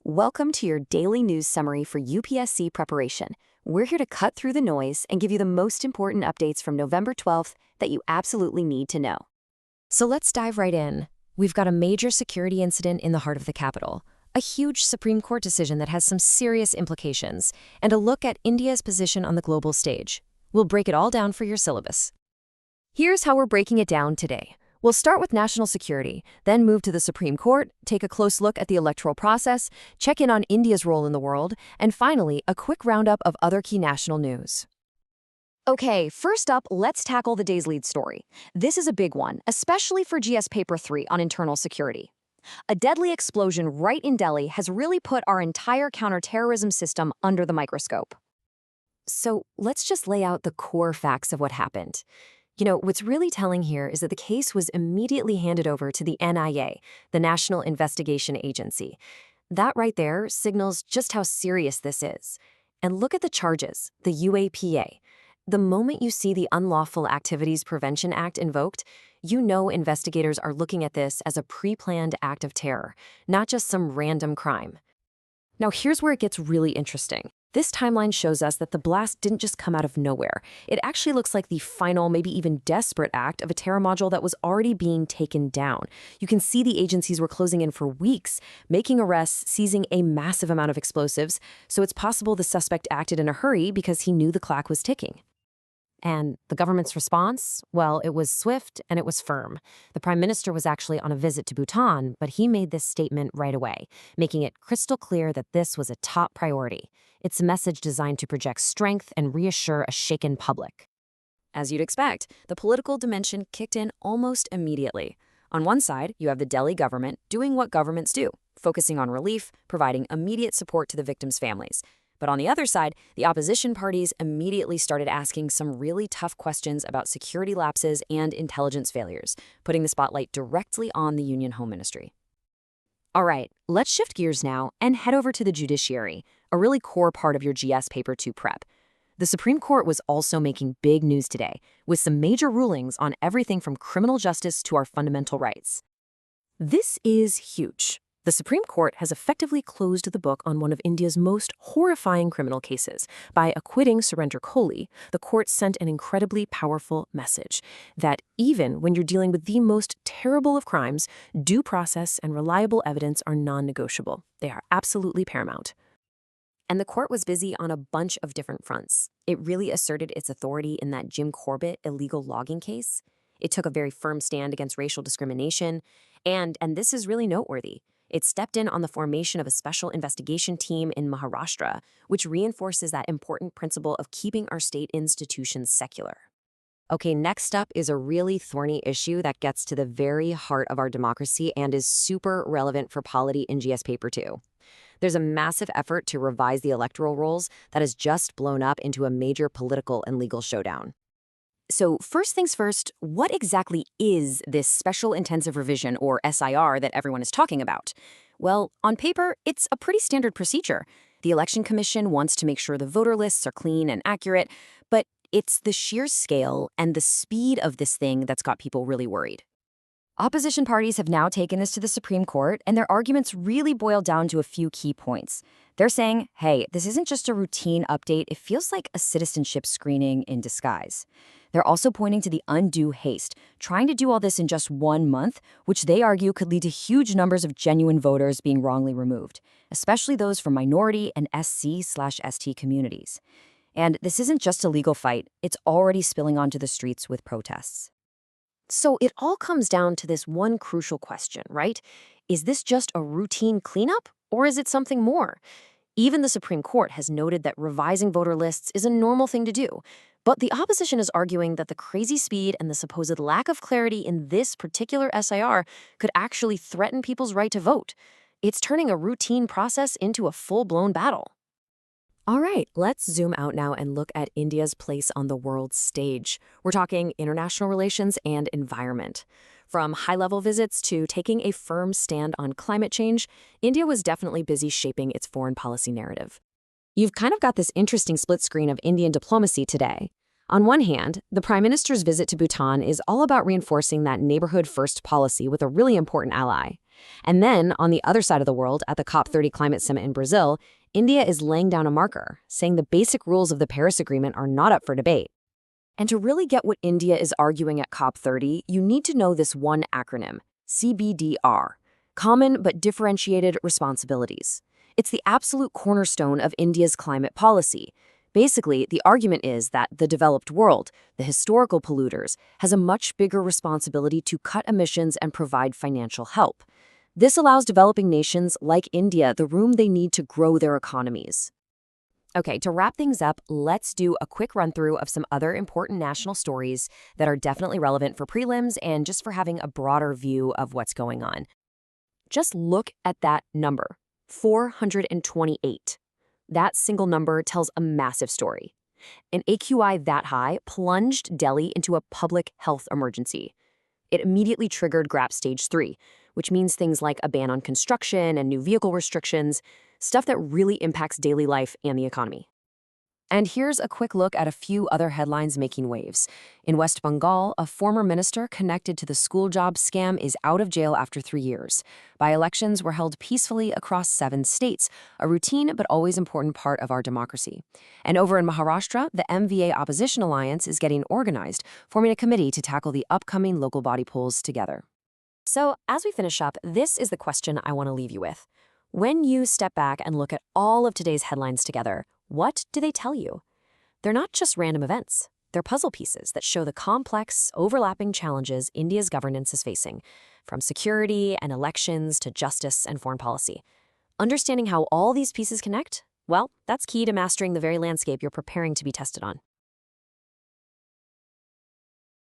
Welcome to your daily news summary for UPSC preparation. We're here to cut through the noise and give you the most important updates from November 12th that you absolutely need to know. So let's dive right in. We've got a major security incident in the heart of the Capitol, a huge Supreme Court decision that has some serious implications, and a look at India's position on the global stage. We'll break it all down for your syllabus. Here's how we're breaking it down today. We'll start with national security, then move to the Supreme Court, take a close look at the electoral process, check in on India's role in the world, and finally, a quick roundup of other key national news. Okay, first up, let's tackle the day's lead story. This is a big one, especially for GS Paper 3 on internal security. A deadly explosion right in Delhi has really put our entire counterterrorism system under the microscope. So let's just lay out the core facts of what happened. What's really telling here is that the case was immediately handed over to the NIA, the National Investigation Agency. That right there signals just how serious this is. And look at the charges, the UAPA. The moment you see the Unlawful Activities Prevention Act invoked, you know investigators are looking at this as a pre-planned act of terror, not just some random crime. Now here's where it gets really interesting. This timeline shows us that the blast didn't just come out of nowhere. It actually looks like the final, maybe even desperate act of a terror module that was already being taken down. You can see the agencies were closing in for weeks, making arrests, seizing a massive amount of explosives, so it's possible the suspect acted in a hurry because he knew the clock was ticking. And the government's response? Well, it was swift and it was firm. The Prime Minister was actually on a visit to Bhutan, but he made this statement right away, making it crystal clear that this was a top priority. It's a message designed to project strength and reassure a shaken public. As you'd expect, the political dimension kicked in almost immediately. On one side, you have the Delhi government doing what governments do, focusing on relief, providing immediate support to the victims' families. But on the other side, the opposition parties immediately started asking some really tough questions about security lapses and intelligence failures, putting the spotlight directly on the Union Home Ministry. All right, let's shift gears now and head over to the judiciary, a really core part of your GS Paper 2 prep. The Supreme Court was also making big news today, with some major rulings on everything from criminal justice to our fundamental rights. This is huge. The Supreme Court has effectively closed the book on one of India's most horrifying criminal cases. By acquitting Surinder Kohli, the court sent an incredibly powerful message that even when you're dealing with the most terrible of crimes, due process and reliable evidence are non-negotiable. They are absolutely paramount. And the court was busy on a bunch of different fronts. It really asserted its authority in that Jim Corbett illegal logging case. It took a very firm stand against racial discrimination, and this is really noteworthy. It stepped in on the formation of a special investigation team in Maharashtra, which reinforces that important principle of keeping our state institutions secular. Okay, next up is a really thorny issue that gets to the very heart of our democracy and is super relevant for polity in GS Paper 2. There's a massive effort to revise the electoral rolls that has just blown up into a major political and legal showdown. So first things first, what exactly is this Special Intensive Revision, or SIR, that everyone is talking about? Well, on paper, it's a pretty standard procedure. The Election Commission wants to make sure the voter lists are clean and accurate, but it's the sheer scale and the speed of this thing that's got people really worried. Opposition parties have now taken this to the Supreme Court, and their arguments really boil down to a few key points. They're saying, hey, this isn't just a routine update, it feels like a citizenship screening in disguise. They're also pointing to the undue haste, trying to do all this in just 1 month, which they argue could lead to huge numbers of genuine voters being wrongly removed, especially those from minority and SC/ST communities. And this isn't just a legal fight, it's already spilling onto the streets with protests. So it all comes down to this one crucial question, right? Is this just a routine cleanup, or is it something more? Even the Supreme Court has noted that revising voter lists is a normal thing to do. But the opposition is arguing that the crazy speed and the supposed lack of clarity in this particular SIR could actually threaten people's right to vote. It's turning a routine process into a full-blown battle. All right, let's zoom out now and look at India's place on the world stage. We're talking international relations and environment. From high-level visits to taking a firm stand on climate change, India was definitely busy shaping its foreign policy narrative. You've kind of got this interesting split screen of Indian diplomacy today. On one hand, the Prime Minister's visit to Bhutan is all about reinforcing that neighborhood-first policy with a really important ally. And then, on the other side of the world, at the COP30 climate summit in Brazil, India is laying down a marker, saying the basic rules of the Paris Agreement are not up for debate. And to really get what India is arguing at COP30, you need to know this one acronym, CBDR, Common but Differentiated Responsibilities. It's the absolute cornerstone of India's climate policy. Basically, the argument is that the developed world, the historical polluters, has a much bigger responsibility to cut emissions and provide financial help. This allows developing nations like India the room they need to grow their economies. Okay, to wrap things up, let's do a quick run-through of some other important national stories that are definitely relevant for prelims and just for having a broader view of what's going on. Just look at that number, 428. That single number tells a massive story. An AQI that high plunged Delhi into a public health emergency. It immediately triggered GRAP Stage 3, which means things like a ban on construction and new vehicle restrictions, stuff that really impacts daily life and the economy. And here's a quick look at a few other headlines making waves. In West Bengal, a former minister connected to the school job scam is out of jail after 3 years. By-elections were held peacefully across 7 states, a routine but always important part of our democracy. And over in Maharashtra, the MVA Opposition Alliance is getting organized, forming a committee to tackle the upcoming local body polls together. So, as we finish up, this is the question I want to leave you with. When you step back and look at all of today's headlines together, what do they tell you? They're not just random events. They're puzzle pieces that show the complex, overlapping challenges India's governance is facing, from security and elections to justice and foreign policy. Understanding how all these pieces connect? Well, that's key to mastering the very landscape you're preparing to be tested on.